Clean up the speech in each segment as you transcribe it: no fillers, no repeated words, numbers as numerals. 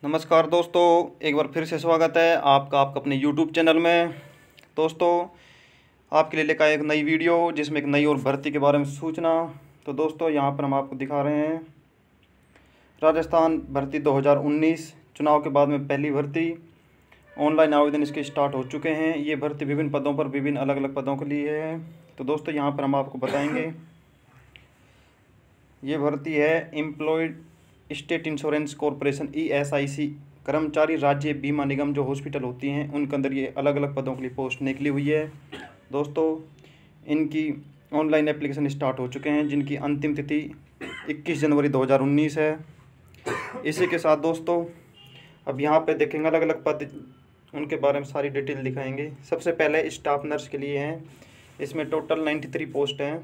नमस्कार दोस्तों, एक बार फिर से स्वागत है आपका अपने YouTube चैनल में। दोस्तों, आपके लिए लेकर एक नई वीडियो जिसमें एक नई और भर्ती के बारे में सूचना। तो दोस्तों, यहाँ पर हम आपको दिखा रहे हैं राजस्थान भर्ती 2019 चुनाव के बाद में पहली भर्ती। ऑनलाइन आवेदन इसके स्टार्ट हो चुके हैं। ये भर्ती विभिन्न पदों पर विभिन्न अलग अलग पदों के लिए है। तो दोस्तों, यहाँ पर हम आपको बताएंगे ये भर्ती है employed state insurance corporation ESIC कर्मचारी राज्य बीमा निगम जो हॉस्पिटल होती हैं उनके अंदर ये अलग अलग पदों के लिए पोस्ट निकली हुई है। दोस्तों, इनकी ऑनलाइन एप्लीकेशन स्टार्ट हो चुके हैं जिनकी अंतिम तिथि 21 जनवरी 2019 है। इसी के साथ दोस्तों, अब यहाँ पे देखेंगे अलग अलग पद, उनके बारे में सारी डिटेल दिखाएंगे। सबसे पहले स्टाफ नर्स के लिए हैं। इसमें टोटल 93 पोस्ट हैं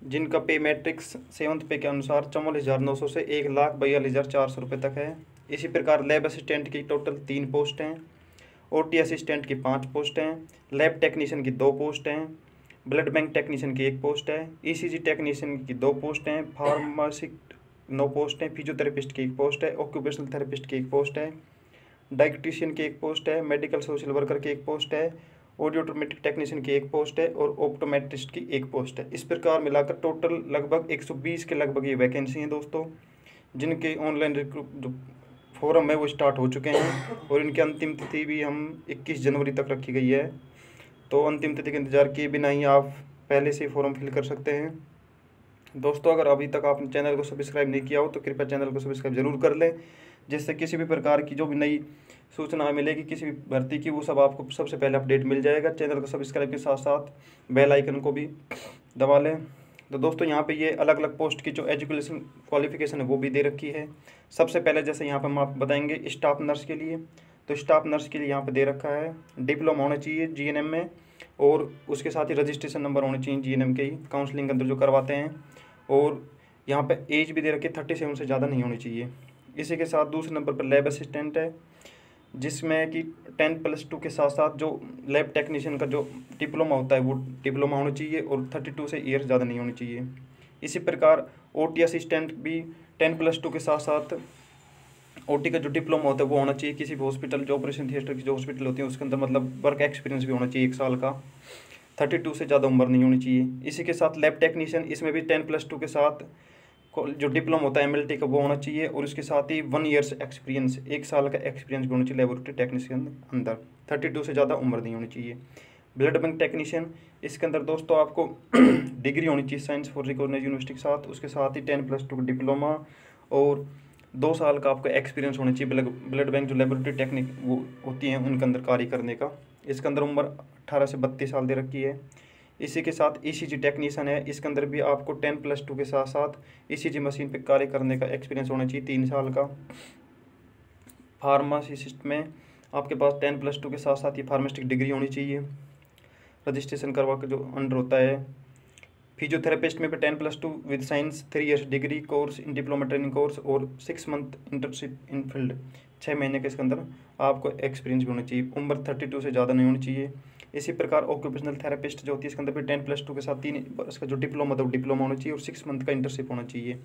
जिनका पे मैट्रिक्स 7th पे के अनुसार 44,900 से 1,42,400 रुपये तक है। इसी प्रकार लैब असिस्टेंट की टोटल 3 पोस्ट हैं, OT असिस्टेंट की 5 पोस्ट हैं, लैब टेक्नीशियन की 2 पोस्ट हैं, ब्लड बैंक टेक्नीशियन की 1 पोस्ट है, ECG टेक्नीशियन की 2 पोस्ट हैं, फार्मासिस्ट 9 पोस्ट हैं, फिजियोथेरेपिस्ट की 1 पोस्ट है, ऑक्यूपेशनल थेरेपिस्ट की 1 पोस्ट है, डायटिशियन की 1 पोस्ट है, मेडिकल सोशल वर्कर की 1 पोस्ट है, ऑडियोमेट्रिक टेक्नीशियन की 1 पोस्ट है और ऑप्टोमेट्रिस्ट की 1 पोस्ट है। इस प्रकार मिलाकर टोटल लगभग 120 के लगभग ये वैकेंसी हैं दोस्तों, जिनके ऑनलाइन जो फॉर्म है वो स्टार्ट हो चुके हैं और इनकी अंतिम तिथि भी हम 21 जनवरी तक रखी गई है। तो अंतिम तिथि का इंतज़ार किए बिना ही आप पहले से फॉर्म फिल कर सकते हैं। दोस्तों, अगर अभी तक आपने चैनल को सब्सक्राइब नहीं किया हो तो कृपया चैनल को सब्सक्राइब जरूर कर लें, जिससे किसी भी प्रकार की जो भी नई सूचना मिलेगी किसी भी भर्ती की वो सब आपको सबसे पहले अपडेट मिल जाएगा। चैनल को सब्सक्राइब के साथ साथ बेल आइकन को भी दबा लें। तो दोस्तों, यहाँ पे ये अलग अलग पोस्ट की जो एजुकेशन क्वालिफिकेशन है वो भी दे रखी है। सबसे पहले जैसे यहाँ पर हम आपको बताएंगे स्टाफ नर्स के लिए, तो स्टाफ नर्स के लिए यहाँ पर दे रखा है डिप्लोमा होना चाहिए GNM में और उसके साथ ही रजिस्ट्रेशन नंबर होने चाहिए GNM के ही काउंसलिंग के अंदर जो करवाते हैं। और यहाँ पे एज भी दे रखी है 37 से ज़्यादा नहीं होनी चाहिए। इसी के साथ दूसरे नंबर पर लैब असिस्टेंट है, जिसमें कि 10+2 के साथ साथ जो लैब टेक्नीशियन का जो डिप्लोमा होता है वो डिप्लोमा होना चाहिए और 32 से ईयर ज़्यादा नहीं होनी चाहिए। इसी प्रकार OT असिस्टेंट भी 10+2 के साथ साथ OT का जो डिप्लोमा होता है वो होना चाहिए। किसी भी हॉस्पिटल जो ऑपरेशन थिएटर की जो हॉस्पिटल होती है उसके अंदर मतलब वर्क एक्सपीरियंस भी होना चाहिए 1 साल का। 32 से ज़्यादा उम्र नहीं होनी चाहिए। इसी के साथ लैब टेक्नीशियन, इसमें भी 10+2 के साथ जो डिप्लोमा होता है MLT का वो होना चाहिए और उसके साथ ही 1 ईयर्स एक्सपीरियंस 1 साल का एक्सपीरियंस भी होना चाहिए लेबोरेटरी टेक्नीशियन के अंदर। 32 से ज़्यादा उम्र नहीं होनी चाहिए। ब्लड बैंक टेक्नीशियन, इसके अंदर दोस्तों आपको डिग्री होनी चाहिए साइंस फॉर रिकॉग्नाइज्ड यूनिवर्सिटी के साथ, उसके साथ ही 10+2 का डिप्लोमा और 2 साल का आपका एक्सपीरियंस होना चाहिए ब्लड बैंक जो लेबोरेटरी टेक्निक वो होती हैं उनके अंदर कार्य करने का। इसके अंदर उम्र 18 से 32 साल दे रखी है। इसी के साथ ECG टेक्नीशियन है, इसके अंदर भी आपको 10+2 के साथ साथ ECG मशीन पे कार्य करने का एक्सपीरियंस होना चाहिए 3 साल का। फार्मासिस्ट में आपके पास 10+2 के साथ साथ ये फार्मास्टिक डिग्री होनी चाहिए रजिस्ट्रेशन करवा के जो अंडर होता है। फिजियोथेरेपिस्ट में भी 10+2 with science 3 years degree course in diploma training course और 6 मंथ इंटर्नशिप इन फील्ड, 6 महीने के इसके अंदर आपको एक्सपीरियंस भी होना चाहिए। उम्र 32 से ज़्यादा नहीं होनी चाहिए। इसी प्रकार ऑक्यूपेशनल थेरेपिस्ट जो होती है इसके अंदर भी 10+2 के साथ 3 वर्ष का जो डिप्लोमा था वो डिप्लोमा होना चाहिए और 6 मंथ का इंटर्नशिप होना चाहिए।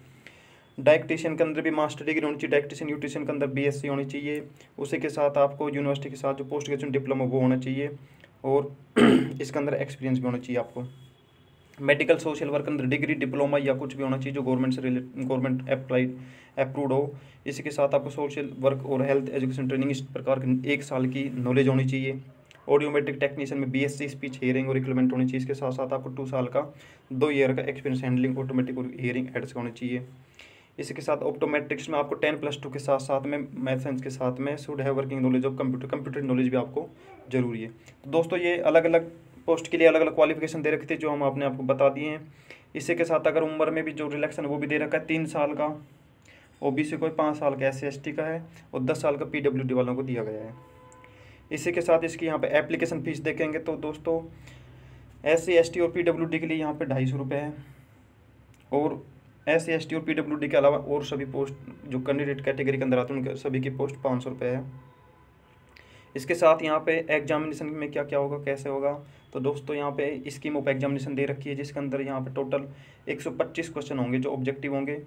डायटिशियन के अंदर भी मास्टर डिग्री होनी चाहिए। डायटिशियन न्यूट्रिशन के अंदर BSc होनी चाहिए। उसी के साथ आपको यूनिवर्सिटी के साथ जो पोस्ट ग्रेजुएशन डिप्लोमा वो होना चाहिए और इसके अंदर एक्सपीरियंस भी होना चाहिए आपको। मेडिकल सोशल वर्क अंदर डिग्री डिप्लोमा या कुछ भी होना चाहिए जो गवर्नमेंट से गवर्नमेंट अप्रूव्ड हो। इसी के साथ आपको सोशल वर्क और हेल्थ एजुकेशन ट्रेनिंग इस प्रकार की 1 साल की नॉलेज होनी चाहिए। ऑडियोमेट्रिक टेक्नीशियन में BSc स्पीच हियरिंग और इक्विपमेंट होनी चाहिए। इसके साथ साथ आपको 2 साल का 2 ईयर का एक्सपीरियंस हैंडलिंग ऑटोमेटिक और हियरिंग एड्स का होना चाहिए। इसी के साथ ऑप्टोमेट्रिक्स में आपको 10+2 के साथ साथ में मैथ साइंस के साथ में should have working knowledge of computer knowledge भी आपको जरूरी है। तो दोस्तों, ये अलग अलग पोस्ट के लिए अलग अलग क्वालिफिकेशन दे रखी थी जो हम आपने आपको बता दिए हैं। इसी के साथ अगर उम्र में भी जो रिलैक्सन है वो भी दे रखा है 3 साल का OBC को, 5 साल का SC/ST का है और 10 साल का PWD वालों को दिया गया है। इसी के साथ इसकी यहाँ पे एप्लीकेशन फ़ीस देखेंगे तो दोस्तों SC/ST और PWD के लिए यहाँ पे 250 रुपये है और SC/ST और PWD के अलावा और सभी पोस्ट जो कैंडिडेट कैटेगरी के अंदर आते हैं उनके सभी की पोस्ट 500 रुपये है। इसके साथ यहाँ पे एग्जामिनेशन में क्या क्या होगा कैसे होगा, तो दोस्तों यहाँ पे स्कीम ऑफ एग्जामिनेशन दे रखी है जिसके अंदर यहाँ पे टोटल 125 क्वेश्चन होंगे जो ऑब्जेक्टिव होंगे।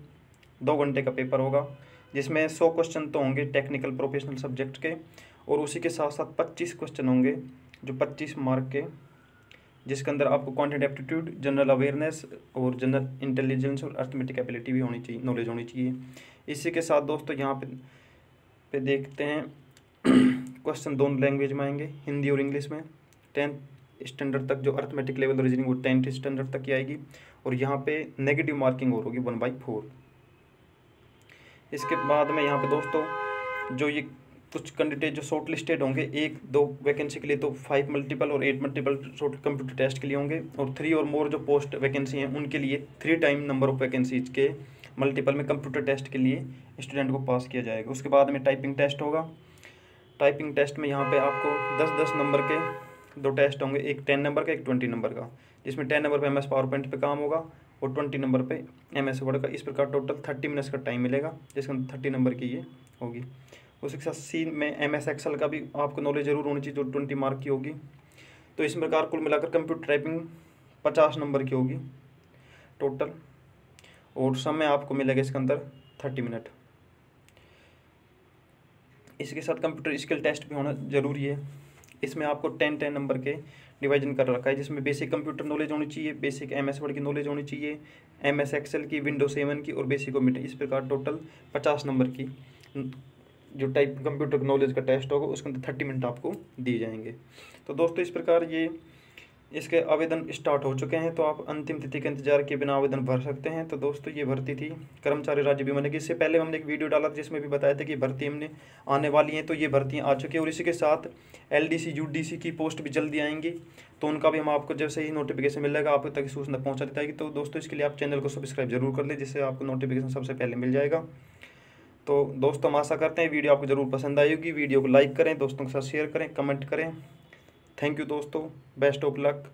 2 घंटे का पेपर होगा जिसमें 100 क्वेश्चन तो होंगे टेक्निकल प्रोफेशनल सब्जेक्ट के, और उसी के साथ साथ 25 क्वेश्चन होंगे जो 25 मार्क के, जिसके अंदर आपको क्वांटिटेटिव एप्टीट्यूड, जनरल अवेयरनेस और जनरल इंटेलिजेंस और अर्थमेटिक एबिलिटी भी होनी चाहिए, नॉलेज होनी चाहिए। इसी के साथ दोस्तों यहाँ पे देखते हैं क्वेश्चन दोनों लैंग्वेज में आएंगे, हिंदी और इंग्लिश में। 10th स्टैंडर्ड तक जो अर्थमेटिक लेवल रीजनिंग वो 10th स्टैंडर्ड तक की आएगी, और यहाँ पे नेगेटिव मार्किंग और होगी 1/4। इसके बाद में यहाँ पे दोस्तों जो ये कुछ कैंडिडेट जो शॉर्ट लिस्टेड होंगे 1-2 वैकेंसी के लिए तो 5 मल्टीपल और 8 मल्टीपल शॉर्ट कंप्यूटर टेस्ट के लिए होंगे, और 3 और मोर जो पोस्ट वैकेंसी हैं उनके लिए 3 टाइम नंबर ऑफ वैकेंसीज के मल्टीपल में कंप्यूटर टेस्ट के लिए स्टूडेंट को पास किया जाएगा। उसके बाद में टाइपिंग टेस्ट होगा। टाइपिंग टेस्ट में यहाँ पे आपको 10-10 नंबर के 2 टेस्ट होंगे, एक 10 नंबर का, एक 20 नंबर का, जिसमें 10 नंबर पे MS पावरपॉइंट पे काम होगा और 20 नंबर पे MS वर्ड का। इस प्रकार टोटल 30 मिनट्स का टाइम मिलेगा, जिसके अंदर 30 नंबर की ये होगी। उसके साथ C में MS एक्सेल का भी आपको नॉलेज जरूर होनी चाहिए, जो 20 मार्क की होगी। तो इस प्रकार कुल मिलाकर कंप्यूटर टाइपिंग 50 नंबर की होगी टोटल, और समय आपको मिलेगा इसके अंदर 30 मिनट। इसके साथ कंप्यूटर स्किल टेस्ट भी होना ज़रूरी है। इसमें आपको 10-10 नंबर के डिवाइजन कर रखा है, जिसमें बेसिक कंप्यूटर नॉलेज होनी चाहिए, बेसिक MS वर्ड की नॉलेज होनी चाहिए, MS एक्सेल की, Windows 7 की और बेसिक कंप्यूटर। इस प्रकार टोटल 50 नंबर की जो टाइप कंप्यूटर नॉलेज का टेस्ट होगा उसके अंदर 30 मिनट आपको दिए जाएंगे। तो दोस्तों इस प्रकार ये इसके आवेदन स्टार्ट हो चुके हैं, तो आप अंतिम तिथि के इंतजार के बिना आवेदन भर सकते हैं। तो दोस्तों ये भर्ती थी कर्मचारी राज्य बीमा निगम। इससे पहले हमने एक वीडियो डाला था जिसमें भी बताया था कि भर्ती हमने आने वाली हैं, तो ये भर्तियाँ आ चुकी है, और इसी के साथ LDC UDC की पोस्ट भी जल्दी आएंगी, तो उनका भी हम आपको जैसे ही नोटिफिकेशन मिलेगा आपको तक सूचना पहुँचा देता है। तो दोस्तों इसके लिए आप चैनल को सब्सक्राइब जरूर कर लें, जिससे आपको नोटिफिकेशन सबसे पहले मिल जाएगा। तो दोस्तों हम आशा करते हैं वीडियो आपको ज़रूर पसंद आई होगी। वीडियो को लाइक करें, दोस्तों के साथ शेयर करें, कमेंट करें। थैंक यू दोस्तों, बेस्ट ऑफ लक।